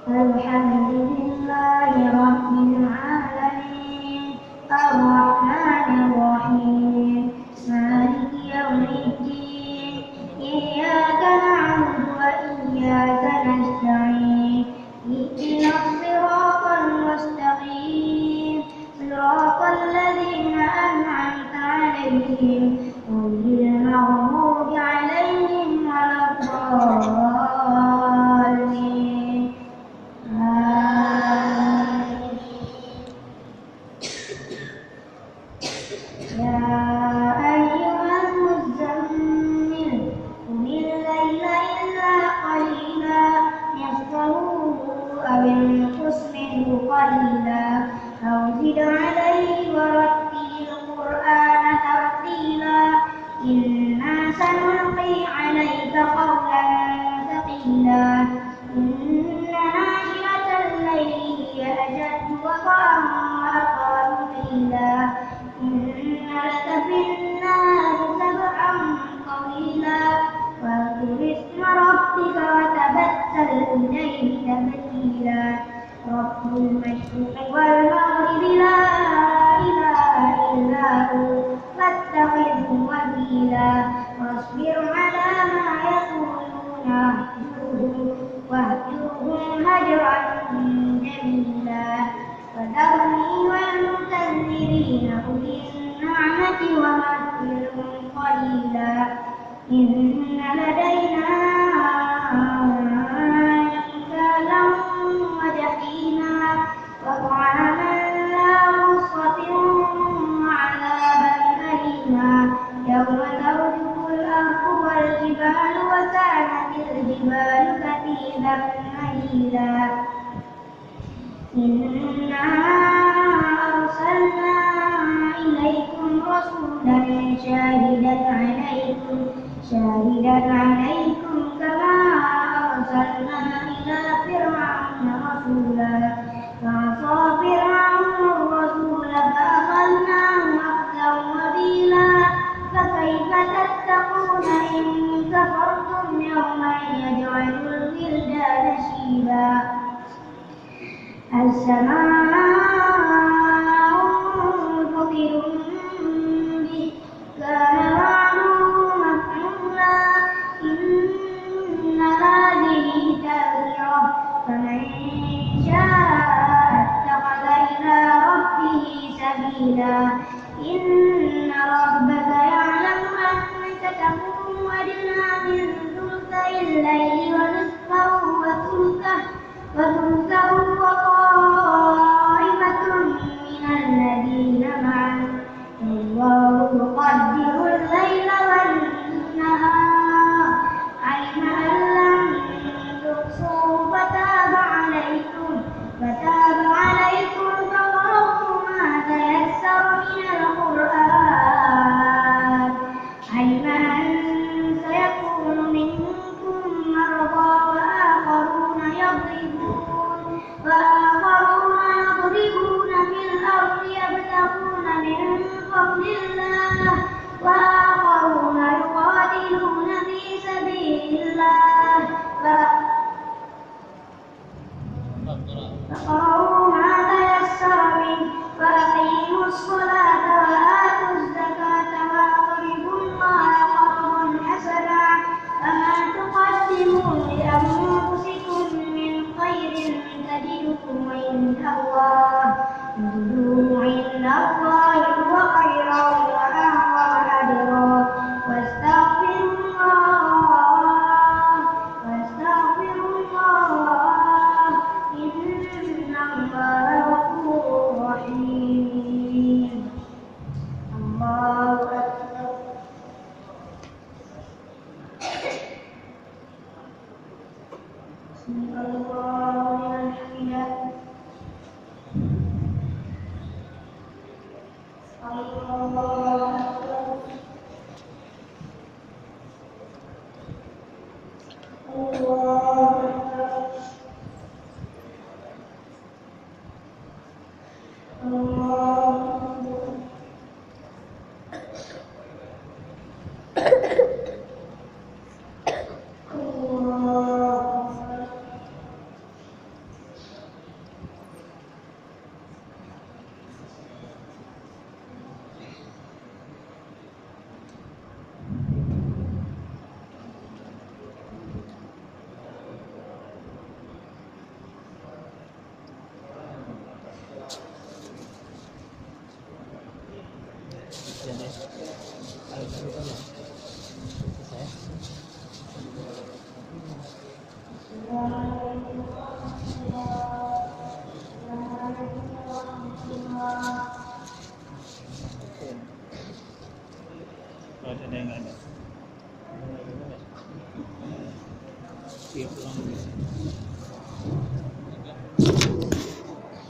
الحمد لله رب العالمين الرحمن الرحيم مالك يوم الدين إياك نعبد وإياك نستعين اهدنا الصراط المستقيم صراط الذين أنعمت عليهم غير المغضوب عليهم ولا الضالين يا أيها المزمل قم الليل إلا قليلا نصفه أو انقص منه قليلا أو زد عليه ورتل القرآن ترتيلا إنا سنلقي عليك قولا ثقيلا إن ناشئة الليل هي أشد وطئا وأقوم قيلا إن لك في النهار سبحا طويلا واذكر اسم ربك وتبتل إليه تبتيلا رب المشرق والمغرب لا إله إلا هو فاتخذه وكيلا واصبر على ما يقولون واهجرهم هجرا جميلا وذرني والمكذبين أولي النعمة ومهلهم قليلا إن لدينا أنكالا وجحيما وطعاما ذا غصة وعذابا أليما يوم ترجف الأرض والجبال وكانت الجبال كثيبا مهيلا إنا أرسلنا إليكم رسولا شاهدا عليكم كما أرسلنا إلى فرعون رسولا فعصى فرعون الرسول فأخذناه أخذا وبيلا فكيف تتقون إن كفرتم يوما يجعل الولدان شيبا السماء منفطر به كان وعده مفعولا إن هذه تذكرة فمن شاء اتخذ إلى ربه سبيلا إن ربك يعلم أنك تقوم أدنى من ثلثي الليل ونصفه وثلثه وطائفة من الذين معه والله يقدر الليل والنهار علم أن لن تحصوا فتاب عليكم فقرأوا ما تيسر من القرآن علم أن سيكون منكم مرضى وآخرون يضربون في الأرض يبتغون من فضل الله وآخرون يقاتلون في سبيل الله فاقرأوا ما تيسر منه وأقيموا الصلاة وآتوا الزكاة وأقرضوا الله قرضا حسنا وما تقدموا لأنفسكم من خير تجدوه عند الله هو خيرا وأعظم أجرا واستغفروا الله إن الله غفور رحيم الله أكبر بسم الله الحمد الله أكبر الله أكبر الله أكبر Al